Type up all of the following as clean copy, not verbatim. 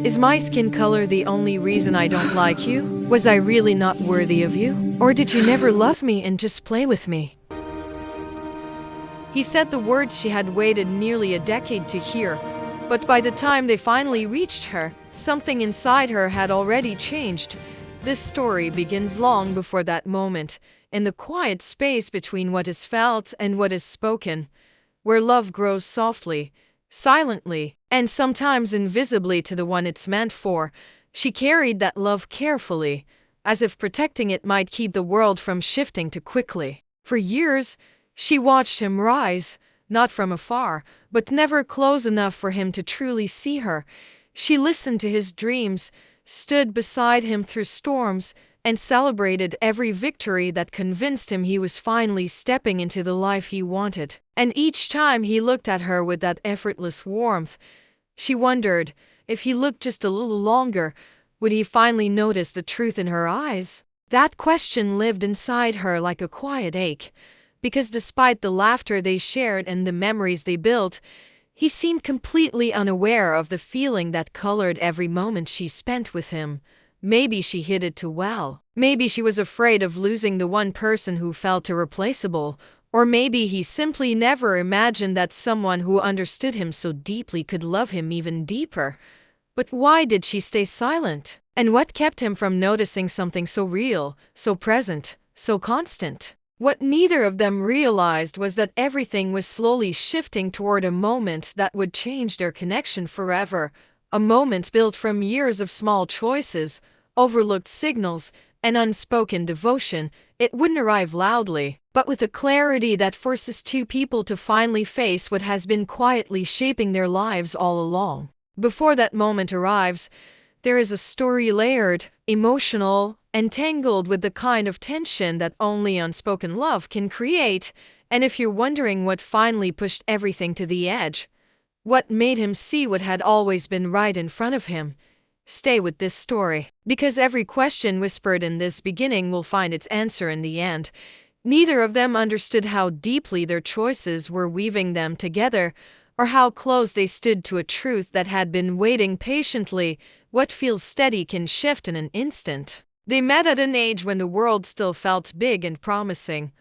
Is my skin color the only reason I don't like you? Was I really not worthy of you? Or did you never love me and just play with me? He said the words she had waited nearly a decade to hear, but by the time they finally reached her, something inside her had already changed. This story begins long before that moment, in the quiet space between what is felt and what is spoken, where love grows softly, silently, and sometimes invisibly to the one it's meant for. She carried that love carefully, as if protecting it might keep the world from shifting too quickly. For years, she watched him rise, not from afar, but never close enough for him to truly see her. She listened to his dreams, stood beside him through storms, and celebrated every victory that convinced him he was finally stepping into the life he wanted. And each time he looked at her with that effortless warmth, she wondered, if he looked just a little longer, would he finally notice the truth in her eyes? That question lived inside her like a quiet ache, because despite the laughter they shared and the memories they built, he seemed completely unaware of the feeling that colored every moment she spent with him. Maybe she hid it too well. Maybe she was afraid of losing the one person who felt irreplaceable. Or maybe he simply never imagined that someone who understood him so deeply could love him even deeper. But why did she stay silent? And what kept him from noticing something so real, so present, so constant? What neither of them realized was that everything was slowly shifting toward a moment that would change their connection forever. A moment built from years of small choices, overlooked signals, and unspoken devotion. It wouldn't arrive loudly, but with a clarity that forces two people to finally face what has been quietly shaping their lives all along. Before that moment arrives, there is a story layered, emotional, and tangled with the kind of tension that only unspoken love can create. And if you're wondering what finally pushed everything to the edge, what made him see what had always been right in front of him, stay with this story, because every question whispered in this beginning will find its answer in the end. Neither of them understood how deeply their choices were weaving them together, or how close they stood to a truth that had been waiting patiently. What feels steady can shift in an instant. They met at an age when the world still felt big and promising,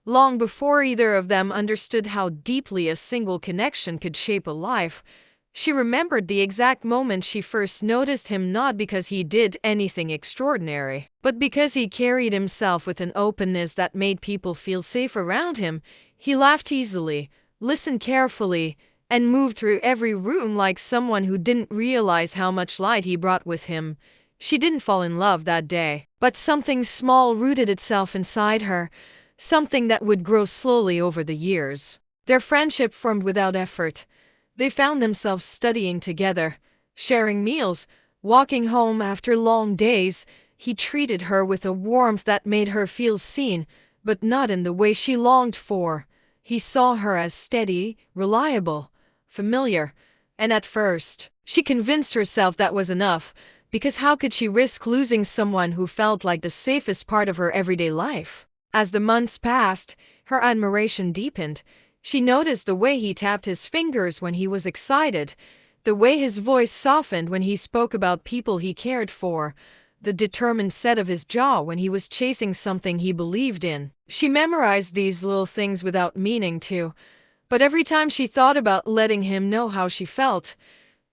long before either of them understood how deeply a single connection could shape a life. She remembered the exact moment she first noticed him, not because he did anything extraordinary, but because he carried himself with an openness that made people feel safe around him. He laughed easily, listened carefully, and moved through every room like someone who didn't realize how much light he brought with him. She didn't fall in love that day, but something small rooted itself inside her, something that would grow slowly over the years. Their friendship formed without effort. They found themselves studying together, sharing meals, walking home after long days. He treated her with a warmth that made her feel seen, but not in the way she longed for. He saw her as steady, reliable, familiar, and at first, she convinced herself that was enough, because how could she risk losing someone who felt like the safest part of her everyday life? As the months passed, her admiration deepened. She noticed the way he tapped his fingers when he was excited, the way his voice softened when he spoke about people he cared for, the determined set of his jaw when he was chasing something he believed in. She memorized these little things without meaning to, but every time she thought about letting him know how she felt,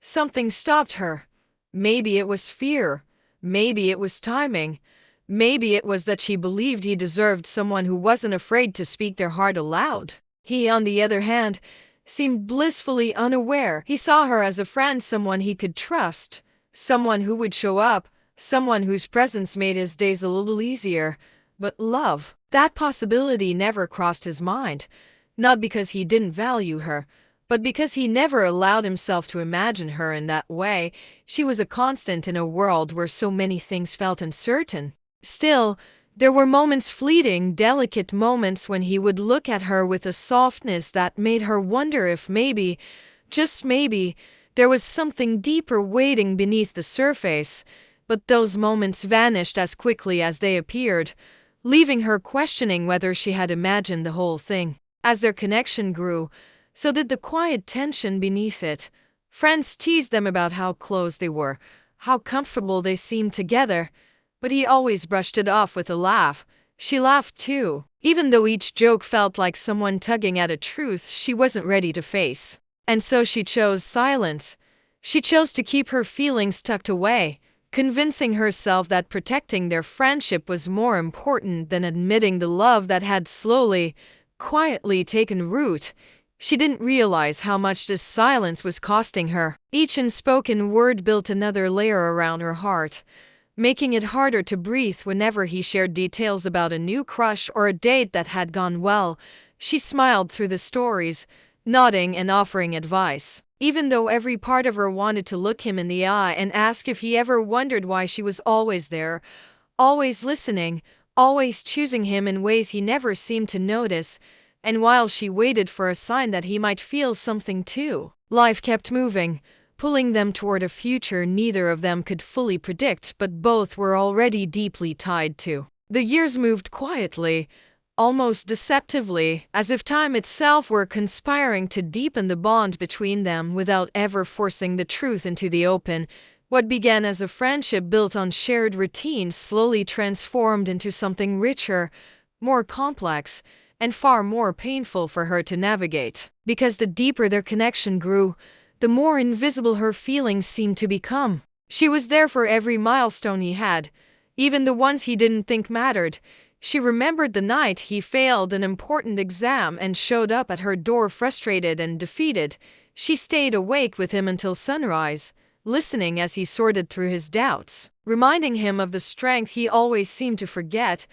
something stopped her. Maybe it was fear, maybe it was timing, maybe it was that she believed he deserved someone who wasn't afraid to speak their heart aloud. He, on the other hand, seemed blissfully unaware. He saw her as a friend, someone he could trust, someone who would show up, someone whose presence made his days a little easier. But love, that possibility never crossed his mind, not because he didn't value her, but because he never allowed himself to imagine her in that way. She was a constant in a world where so many things felt uncertain. Still, there were moments, fleeting, delicate moments, when he would look at her with a softness that made her wonder if maybe, just maybe, there was something deeper waiting beneath the surface. But those moments vanished as quickly as they appeared, leaving her questioning whether she had imagined the whole thing. As their connection grew, so did the quiet tension beneath it. Friends teased them about how close they were, how comfortable they seemed together, but he always brushed it off with a laugh. She laughed too, even though each joke felt like someone tugging at a truth she wasn't ready to face. And so she chose silence. She chose to keep her feelings tucked away, convincing herself that protecting their friendship was more important than admitting the love that had slowly, quietly taken root. She didn't realize how much this silence was costing her. Each unspoken word built another layer around her heart, making it harder to breathe whenever he shared details about a new crush or a date that had gone well. She smiled through the stories, nodding and offering advice, even though every part of her wanted to look him in the eye and ask if he ever wondered why she was always there, always listening, always choosing him in ways he never seemed to notice. And while she waited for a sign that he might feel something too, life kept moving, pulling them toward a future neither of them could fully predict but both were already deeply tied to. The years moved quietly, almost deceptively, as if time itself were conspiring to deepen the bond between them without ever forcing the truth into the open. What began as a friendship built on shared routines slowly transformed into something richer, more complex, and far more painful for her to navigate. Because the deeper their connection grew, the more invisible her feelings seemed to become. She was there for every milestone he had, even the ones he didn't think mattered. She remembered the night he failed an important exam and showed up at her door frustrated and defeated. She stayed awake with him until sunrise, listening as he sorted through his doubts, reminding him of the strength he always seemed to forget.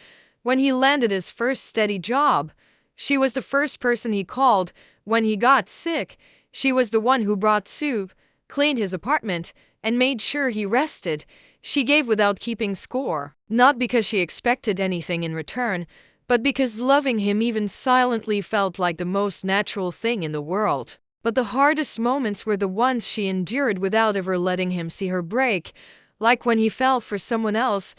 When he landed his first steady job, she was the first person he called. When he got sick, she was the one who brought soup, cleaned his apartment, and made sure he rested. She gave without keeping score, not because she expected anything in return, but because loving him even silently felt like the most natural thing in the world. But the hardest moments were the ones she endured without ever letting him see her break. Like when he fell for someone else,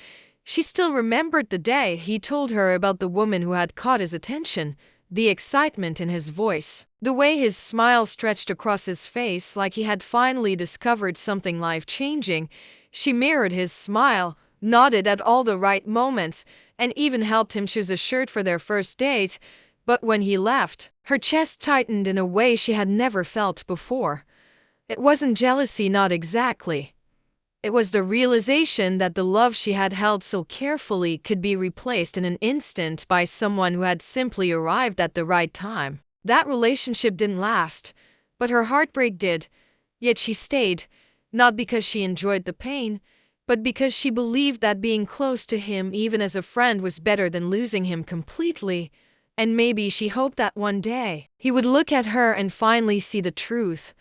she still remembered the day he told her about the woman who had caught his attention, the excitement in his voice, the way his smile stretched across his face like he had finally discovered something life-changing. She mirrored his smile, nodded at all the right moments, and even helped him choose a shirt for their first date. But when he left, her chest tightened in a way she had never felt before. It wasn't jealousy, not exactly. It was the realization that the love she had held so carefully could be replaced in an instant by someone who had simply arrived at the right time. That relationship didn't last, but her heartbreak did. Yet she stayed, not because she enjoyed the pain, but because she believed that being close to him even as a friend was better than losing him completely. And maybe she hoped that one day he would look at her and finally see the truth.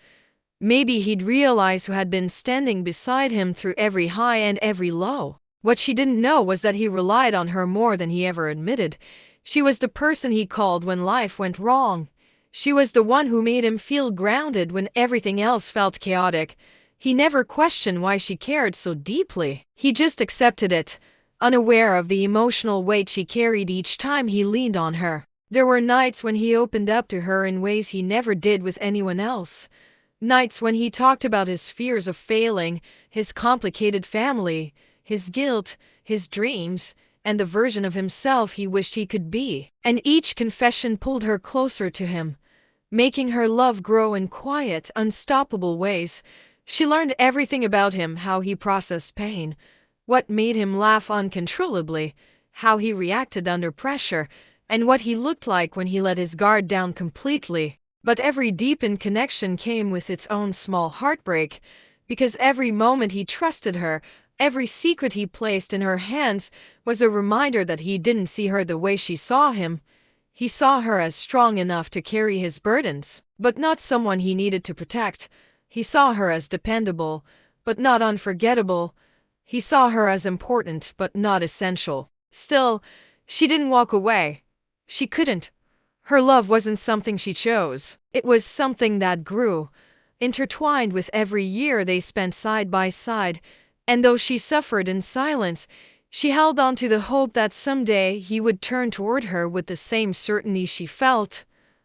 Maybe he'd realize who had been standing beside him through every high and every low. What she didn't know was that he relied on her more than he ever admitted. She was the person he called when life went wrong. She was the one who made him feel grounded when everything else felt chaotic. He never questioned why she cared so deeply. He just accepted it, unaware of the emotional weight she carried each time he leaned on her. There were nights when he opened up to her in ways he never did with anyone else. Nights when he talked about his fears of failing, his complicated family, his guilt, his dreams, and the version of himself he wished he could be. And each confession pulled her closer to him, making her love grow in quiet, unstoppable ways. She learned everything about him: how he processed pain, what made him laugh uncontrollably, how he reacted under pressure, and what he looked like when he let his guard down completely. But every deepened connection came with its own small heartbreak, because every moment he trusted her, every secret he placed in her hands, was a reminder that he didn't see her the way she saw him. He saw her as strong enough to carry his burdens, but not someone he needed to protect. He saw her as dependable, but not unforgettable. He saw her as important, but not essential. Still, she didn't walk away. She couldn't. Her love wasn't something she chose. It was something that grew, intertwined with every year they spent side by side. And though she suffered in silence, she held on to the hope that someday he would turn toward her with the same certainty she felt,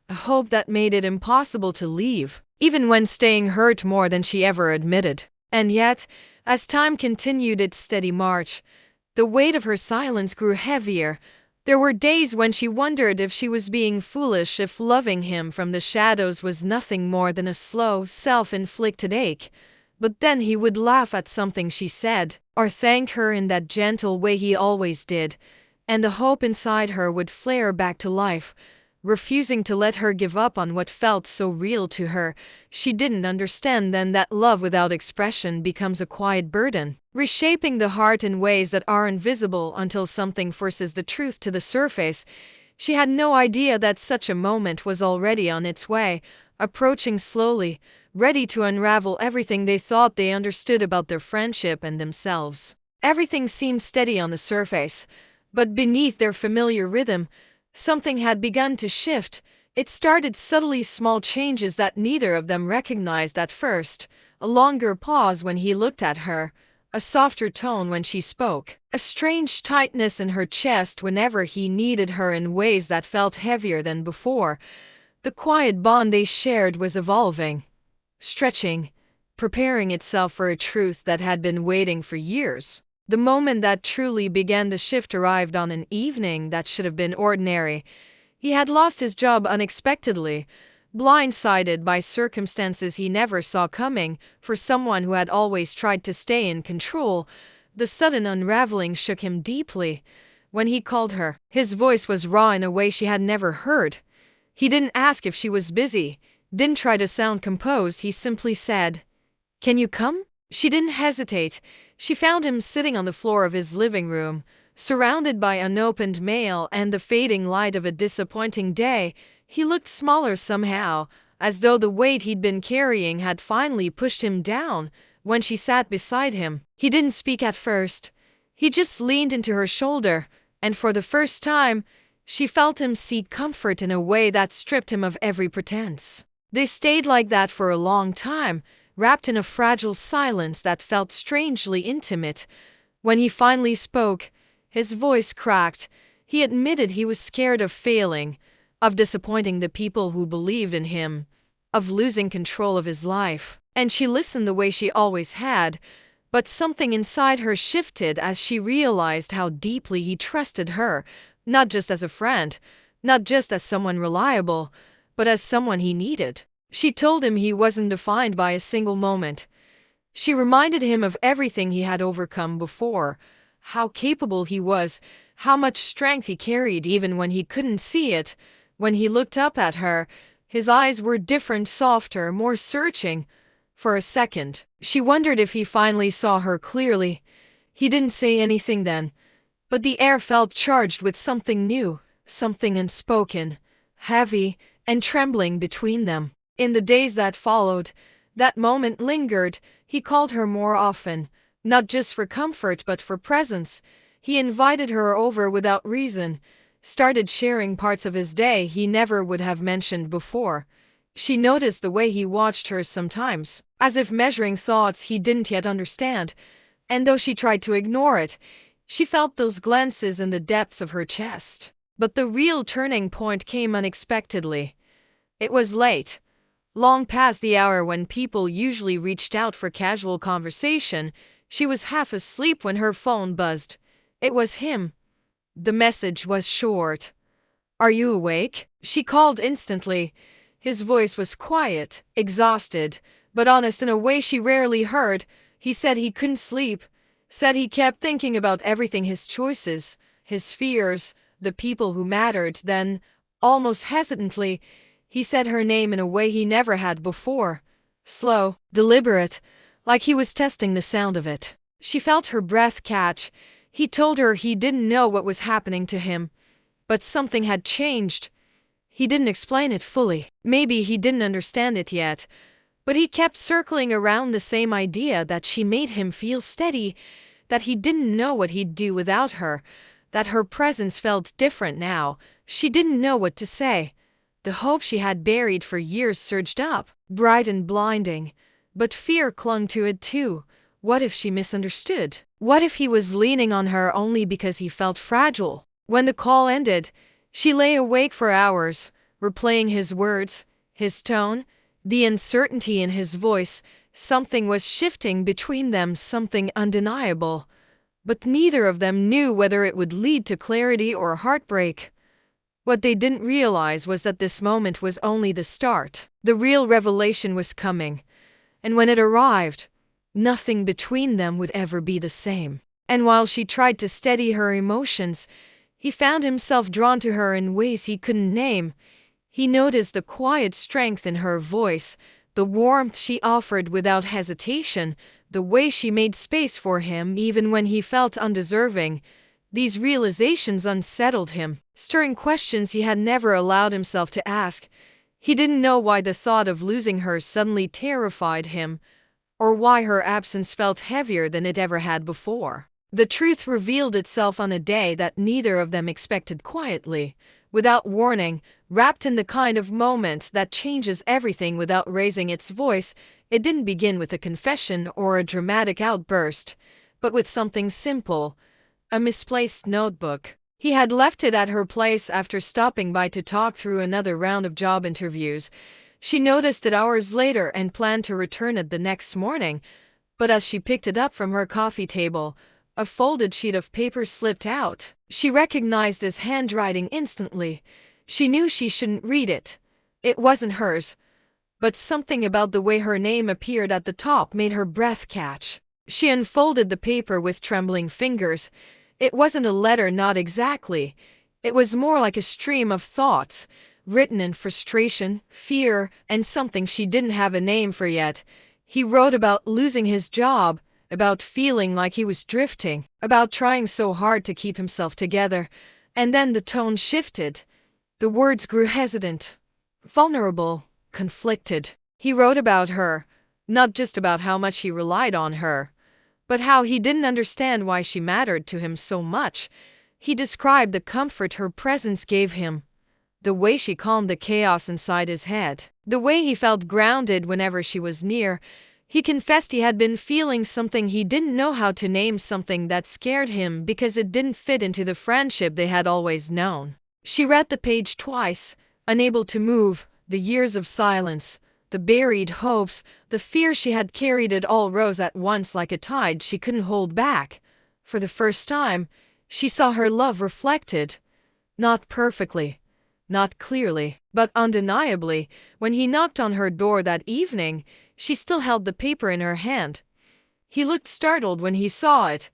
a hope that made it impossible to leave. even when staying hurt more than she ever admitted. And yet, as time continued its steady march, the weight of her silence grew heavier. There were days when she wondered if she was being foolish, if loving him from the shadows was nothing more than a slow, self-inflicted ache. But then he would laugh at something she said, or thank her in that gentle way he always did, and the hope inside her would flare back to life, refusing to let her give up on what felt so real to her. She didn't understand then that love without expression becomes a quiet burden, reshaping the heart in ways that aren't visible until something forces the truth to the surface. She had no idea that such a moment was already on its way, approaching slowly, ready to unravel everything they thought they understood about their friendship and themselves. Everything seemed steady on the surface, but beneath their familiar rhythm, something had begun to shift. It started subtly, small changes that neither of them recognized at first. A longer pause when he looked at her, a softer tone when she spoke, a strange tightness in her chest whenever he needed her in ways that felt heavier than before. The quiet bond they shared was evolving, stretching, preparing itself for a truth that had been waiting for years. The moment that truly began the shift arrived on an evening that should have been ordinary. He had lost his job unexpectedly, blindsided by circumstances he never saw coming. For someone who had always tried to stay in control, the sudden unraveling shook him deeply. When he called her, his voice was raw in a way she had never heard. He didn't ask if she was busy, didn't try to sound composed. He simply said, "Can you come?" She didn't hesitate. She found him sitting on the floor of his living room, surrounded by unopened mail and the fading light of a disappointing day. He looked smaller somehow, as though the weight he'd been carrying had finally pushed him down. When she sat beside him, he didn't speak at first. He just leaned into her shoulder, and for the first time, she felt him seek comfort in a way that stripped him of every pretense. They stayed like that for a long time, wrapped in a fragile silence that felt strangely intimate. When he finally spoke, his voice cracked. He admitted he was scared of failing, of disappointing the people who believed in him, of losing control of his life. And she listened the way she always had, but something inside her shifted as she realized how deeply he trusted her, not just as a friend, not just as someone reliable, but as someone he needed. She told him he wasn't defined by a single moment. She reminded him of everything he had overcome before, how capable he was, how much strength he carried even when he couldn't see it. When he looked up at her, his eyes were different, softer, more searching. For a second, she wondered if he finally saw her clearly. He didn't say anything then, but the air felt charged with something new, something unspoken, heavy, and trembling between them. In the days that followed, that moment lingered. He called her more often, not just for comfort but for presence. He invited her over without reason, started sharing parts of his day he never would have mentioned before. She noticed the way he watched her sometimes, as if measuring thoughts he didn't yet understand, and though she tried to ignore it, she felt those glances in the depths of her chest. But the real turning point came unexpectedly. It was late, long past the hour when people usually reached out for casual conversation. She was half asleep when her phone buzzed. It was him. The message was short. "Are you awake?" She called instantly. His voice was quiet, exhausted, but honest in a way she rarely heard. He said he couldn't sleep, said he kept thinking about everything, his choices, his fears, the people who mattered. Then, almost hesitantly, he said her name in a way he never had before. Slow, deliberate, like he was testing the sound of it. She felt her breath catch. He told her he didn't know what was happening to him, but something had changed. He didn't explain it fully. Maybe he didn't understand it yet, but he kept circling around the same idea that she made him feel steady, that he didn't know what he'd do without her, that her presence felt different now. She didn't know what to say. The hope she had buried for years surged up, bright and blinding, but fear clung to it too. What if she misunderstood? What if he was leaning on her only because he felt fragile? When the call ended, she lay awake for hours, replaying his words, his tone, the uncertainty in his voice. Something was shifting between them, something undeniable. But neither of them knew whether it would lead to clarity or heartbreak. What they didn't realize was that this moment was only the start. The real revelation was coming. And when it arrived, nothing between them would ever be the same. And while she tried to steady her emotions, he found himself drawn to her in ways he couldn't name. He noticed the quiet strength in her voice, the warmth she offered without hesitation, the way she made space for him even when he felt undeserving. These realizations unsettled him, stirring questions he had never allowed himself to ask. He didn't know why the thought of losing her suddenly terrified him, or why her absence felt heavier than it ever had before. The truth revealed itself on a day that neither of them expected, quietly, without warning, wrapped in the kind of moment that changes everything without raising its voice. It didn't begin with a confession or a dramatic outburst, but with something simple. A misplaced notebook. He had left it at her place after stopping by to talk through another round of job interviews. She noticed it hours later and planned to return it the next morning, but as she picked it up from her coffee table, a folded sheet of paper slipped out. She recognized his handwriting instantly. She knew she shouldn't read it. It wasn't hers. But something about the way her name appeared at the top made her breath catch. She unfolded the paper with trembling fingers. It wasn't a letter, not exactly. It was more like a stream of thoughts, written in frustration, fear, and something she didn't have a name for yet. He wrote about losing his job, about feeling like he was drifting, about trying so hard to keep himself together. And then the tone shifted. The words grew hesitant, vulnerable, conflicted. He wrote about her, not just about how much he relied on her, but how he didn't understand why she mattered to him so much. He described the comfort her presence gave him, the way she calmed the chaos inside his head, the way he felt grounded whenever she was near. He confessed he had been feeling something he didn't know how to name, something that scared him because it didn't fit into the friendship they had always known. She read the page twice, unable to move. The years of silence, the buried hopes, the fear she had carried, it all rose at once like a tide she couldn't hold back. For the first time, she saw her love reflected. Not perfectly, not clearly, but undeniably. When he knocked on her door that evening, she still held the paper in her hand. He looked startled when he saw it.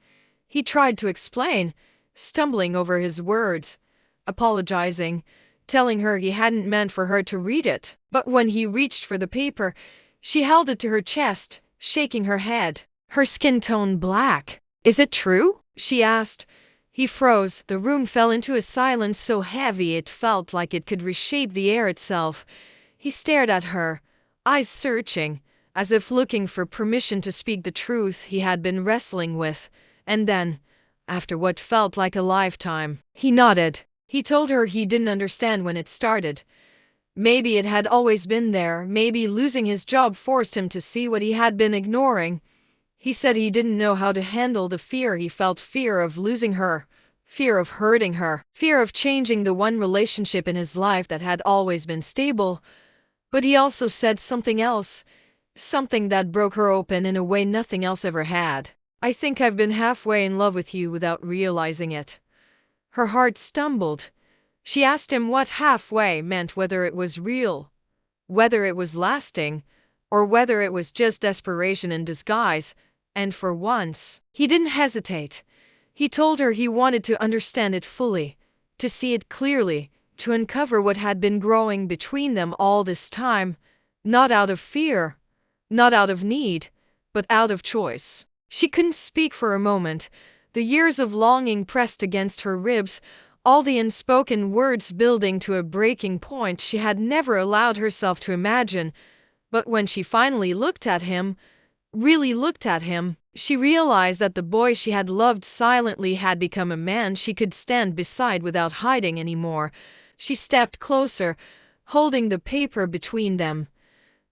He tried to explain, stumbling over his words, apologizing, telling her he hadn't meant for her to read it. But when he reached for the paper, she held it to her chest, shaking her head, her skin tone black. "Is it true?" she asked. He froze. The room fell into a silence so heavy it felt like it could reshape the air itself. He stared at her, eyes searching, as if looking for permission to speak the truth he had been wrestling with. And then, after what felt like a lifetime, he nodded. He told her he didn't understand when it started. Maybe it had always been there. Maybe losing his job forced him to see what he had been ignoring. He said he didn't know how to handle the fear he felt, fear of losing her, fear of hurting her, fear of changing the one relationship in his life that had always been stable. But he also said something else, something that broke her open in a way nothing else ever had. "I think I've been halfway in love with you without realizing it." Her heart stumbled. She asked him what halfway meant, whether it was real, whether it was lasting, or whether it was just desperation in disguise. And for once, he didn't hesitate. He told her he wanted to understand it fully, to see it clearly, to uncover what had been growing between them all this time, not out of fear, not out of need, but out of choice. She couldn't speak for a moment. The years of longing pressed against her ribs, all the unspoken words building to a breaking point she had never allowed herself to imagine. But when she finally looked at him, really looked at him, she realized that the boy she had loved silently had become a man she could stand beside without hiding anymore. She stepped closer, holding the paper between them,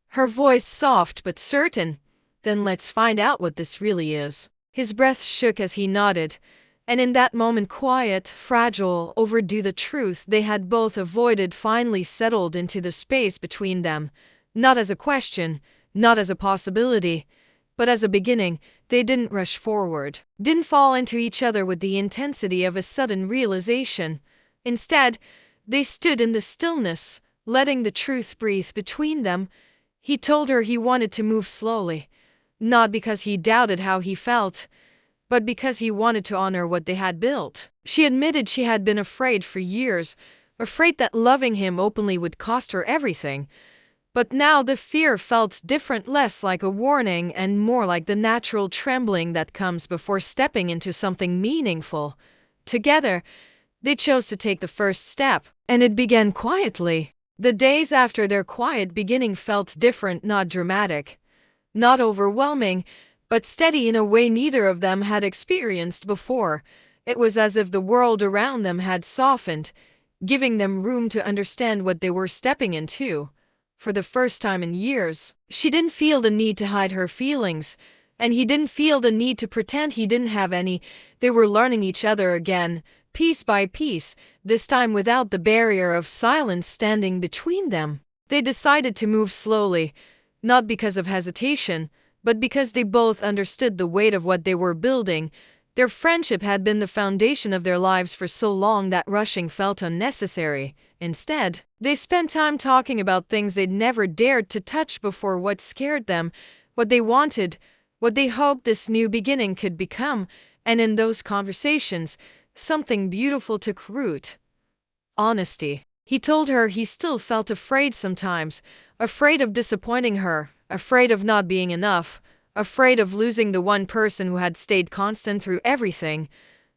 her voice soft but certain. "Then let's find out what this really is." His breath shook as he nodded, and in that moment, quiet, fragile, overdue, the truth they had both avoided finally settled into the space between them. Not as a question, not as a possibility, but as a beginning. They didn't rush forward, didn't fall into each other with the intensity of a sudden realization. Instead, they stood in the stillness, letting the truth breathe between them. He told her he wanted to move slowly, not because he doubted how he felt, but because he wanted to honor what they had built. She admitted she had been afraid for years, afraid that loving him openly would cost her everything. But now the fear felt different, less like a warning and more like the natural trembling that comes before stepping into something meaningful. Together, they chose to take the first step, and it began quietly. The days after their quiet beginning felt different, not dramatic, not overwhelming, but steady in a way neither of them had experienced before. It was as if the world around them had softened, giving them room to understand what they were stepping into. For the first time in years, she didn't feel the need to hide her feelings, and he didn't feel the need to pretend he didn't have any. They were learning each other again, piece by piece, this time without the barrier of silence standing between them. They decided to move slowly, not because of hesitation, but because they both understood the weight of what they were building. Their friendship had been the foundation of their lives for so long that rushing felt unnecessary. Instead, they spent time talking about things they'd never dared to touch before, what scared them, what they wanted, what they hoped this new beginning could become, and in those conversations, something beautiful took root. Honesty. He told her he still felt afraid sometimes, afraid of disappointing her, afraid of not being enough, afraid of losing the one person who had stayed constant through everything.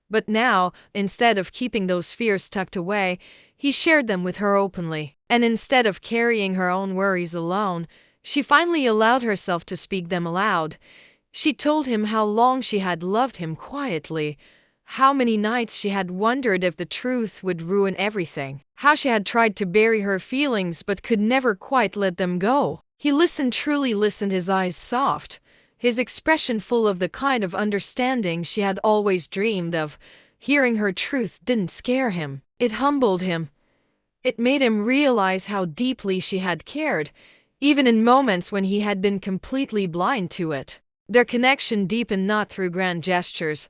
But now, instead of keeping those fears tucked away, he shared them with her openly. And instead of carrying her own worries alone, she finally allowed herself to speak them aloud. She told him how long she had loved him quietly, how many nights she had wondered if the truth would ruin everything, how she had tried to bury her feelings but could never quite let them go. He listened, truly listened, his eyes soft, his expression full of the kind of understanding she had always dreamed of. Hearing her truth didn't scare him. It humbled him. It made him realize how deeply she had cared, even in moments when he had been completely blind to it. Their connection deepened not through grand gestures,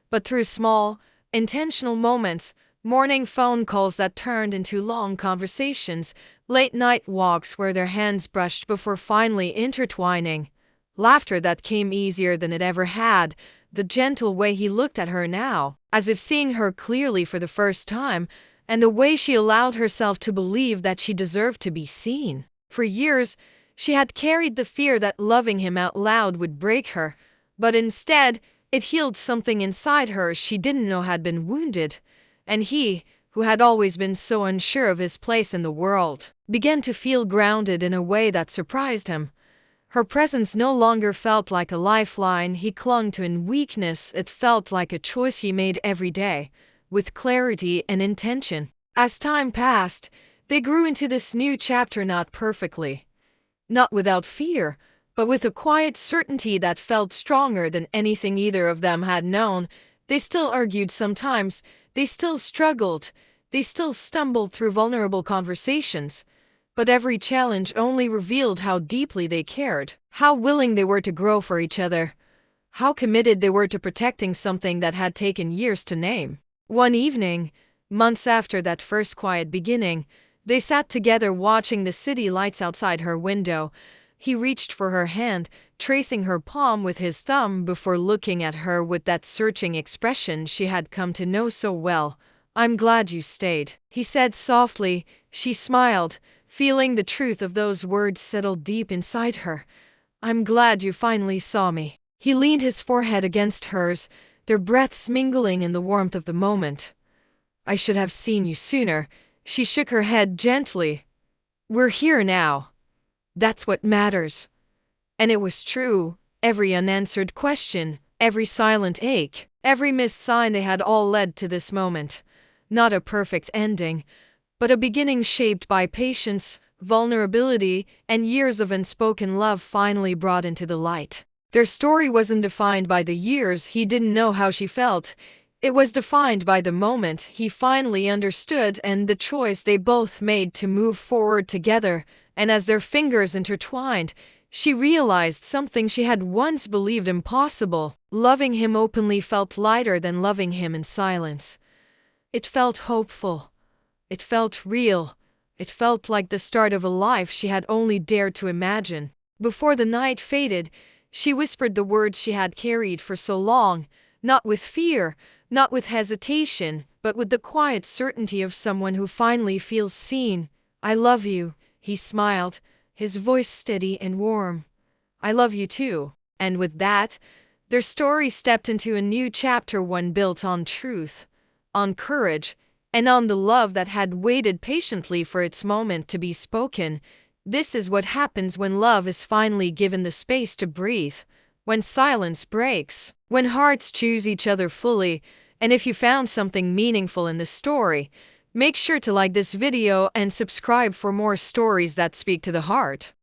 but through small, intentional moments, morning phone calls that turned into long conversations, late-night walks where their hands brushed before finally intertwining, laughter that came easier than it ever had, the gentle way he looked at her now, as if seeing her clearly for the first time, and the way she allowed herself to believe that she deserved to be seen. For years, she had carried the fear that loving him out loud would break her, but instead, it healed something inside her she didn't know had been wounded. And he, who had always been so unsure of his place in the world, began to feel grounded in a way that surprised him. Her presence no longer felt like a lifeline he clung to in weakness. It felt like a choice he made every day, with clarity and intention. As time passed, they grew into this new chapter, not perfectly, not without fear, but with a quiet certainty that felt stronger than anything either of them had known. They still argued sometimes, they still struggled, they still stumbled through vulnerable conversations, but every challenge only revealed how deeply they cared, how willing they were to grow for each other, how committed they were to protecting something that had taken years to name. One evening, months after that first quiet beginning, they sat together watching the city lights outside her window. He reached for her hand, tracing her palm with his thumb before looking at her with that searching expression she had come to know so well. "I'm glad you stayed," he said softly. She smiled, feeling the truth of those words settle deep inside her. "I'm glad you finally saw me." He leaned his forehead against hers, their breaths mingling in the warmth of the moment. "I should have seen you sooner." She shook her head gently. "We're here now. That's what matters." And it was true. Every unanswered question, every silent ache, every missed sign, they had all led to this moment. Not a perfect ending, but a beginning shaped by patience, vulnerability, and years of unspoken love finally brought into the light. Their story wasn't defined by the years he didn't know how she felt. It was defined by the moment he finally understood and the choice they both made to move forward together. and as their fingers intertwined, she realized something she had once believed impossible. Loving him openly felt lighter than loving him in silence. It felt hopeful. It felt real. It felt like the start of a life she had only dared to imagine. Before the night faded, she whispered the words she had carried for so long, not with fear, not with hesitation, but with the quiet certainty of someone who finally feels seen. "I love you," he smiled, his voice steady and warm. "I love you too." And with that, their story stepped into a new chapter, one built on truth, on courage, and on the love that had waited patiently for its moment to be spoken. This is what happens when love is finally given the space to breathe, when silence breaks, when hearts choose each other fully. And if you found something meaningful in the story, make sure to like this video and subscribe for more stories that speak to the heart.